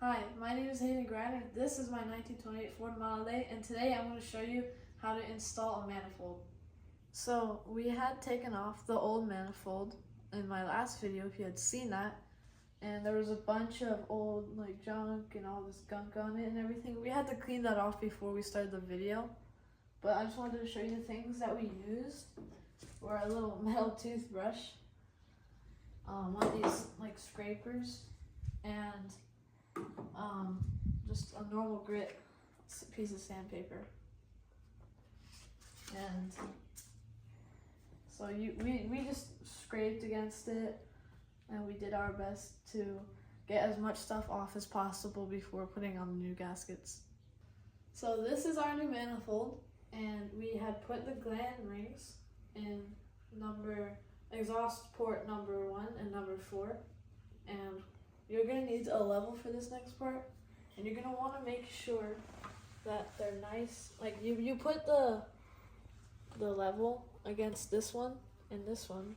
Hi, my name is Hayden Griner. This is my 1928 Ford Model A, and today I'm going to show you how to install a manifold. So we had taken off the old manifold in my last video, if you had seen that, and there was a bunch of old junk and all this gunk on it and everything. We had to clean that off before we started the video, but I just wanted to show you the things that we used. Were a little metal toothbrush, one of these scrapers, and just a normal grit piece of sandpaper. And so we just scraped against it, and we did our best to get as much stuff off as possible before putting on the new gaskets. So this is our new manifold, and we had put the gland rings in exhaust port number 1 and number 4, and you're going to need a level for this next part, and you're going to want to make sure that they're nice. You put the level against this one and this one,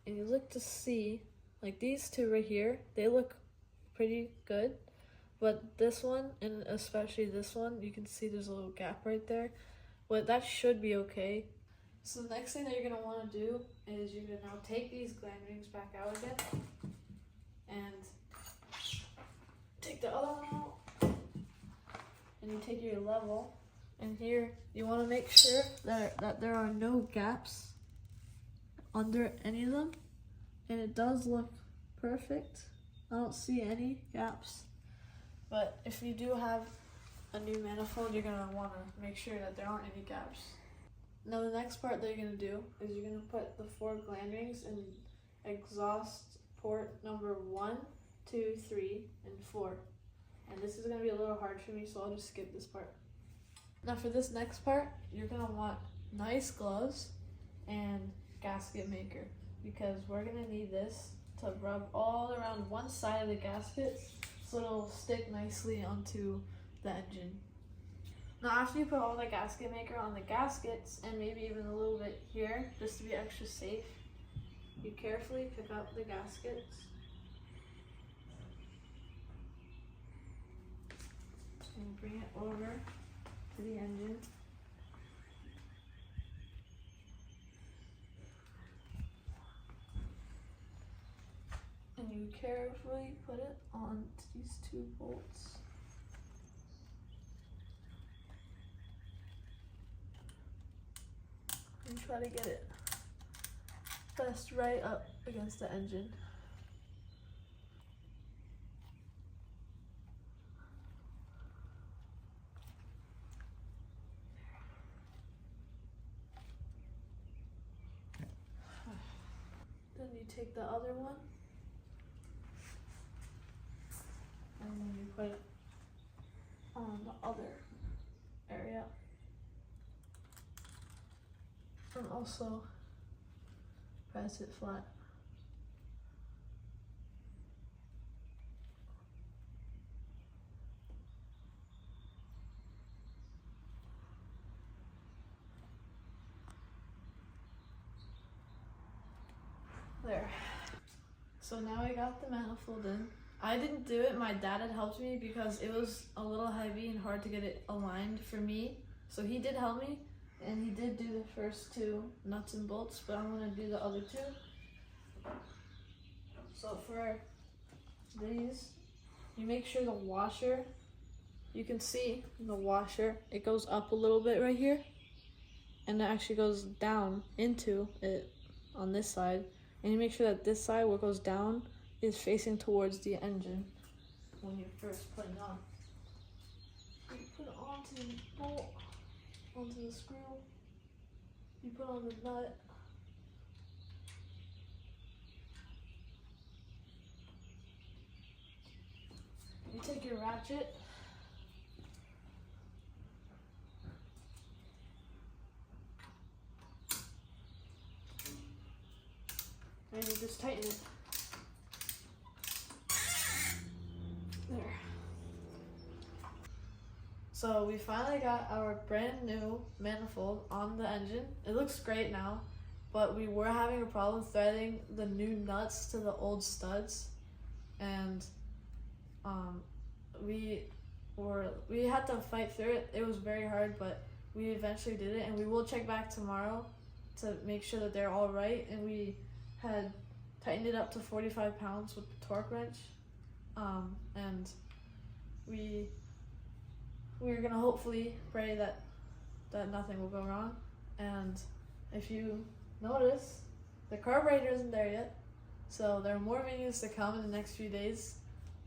and you look to see, these two right here, they look pretty good, but this one, and especially this one, you can see there's a little gap right there, but that should be okay. So the next thing that you're going to want to do is you're going to now take these gland rings back out again, and take the other one out, and you take your level, and here you want to make sure that there are no gaps under any of them, and it does look perfect. I don't see any gaps, but if you do have a new manifold, you're going to want to make sure that there aren't any gaps. Now the next part that you're going to do is you're going to put the 4 gland rings in exhaust port number 1, 2, 3, and 4. And this is going to be a little hard for me, so I'll just skip this part. Now for this next part, you're going to want nice gloves and gasket maker, because we're going to need this to rub all around one side of the gasket so it'll stick nicely onto the engine. Now after you put all the gasket maker on the gaskets, and maybe even a little bit here, just to be extra safe, you carefully pick up the gaskets and bring it over to the engine. And you carefully put it on these 2 bolts. And try to get it pressed right up against the engine. Then you take the other one, and then you put it on the other area, and also press it flat. There. So now I got the manifold in. I didn't do it, my dad had helped me because it was a little heavy and hard to get it aligned for me. So he did help me, and he did do the first 2 nuts and bolts, but I'm gonna do the other 2. So for these, you make sure the washer, you can see the washer, it goes up a little bit right here, and it actually goes down into it on this side. And you make sure that this side, what goes down, is facing towards the engine when you first put it on. You put it onto the bolt, onto the screw, you put on the nut, you take your ratchet, and you just tighten it. There. So we finally got our brand new manifold on the engine. It looks great now, but we were having a problem threading the new nuts to the old studs, and we had to fight through it. It was very hard, but we eventually did it, and we will check back tomorrow to make sure that they're all right. And we had tightened it up to 45 pounds with the torque wrench, and we're gonna hopefully pray that nothing will go wrong. And if you notice, the carburetor isn't there yet, so there are more videos to come in the next few days.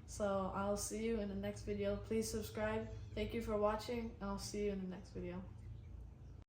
So I'll see you in the next video. Please subscribe. Thank you for watching, and I'll see you in the next video.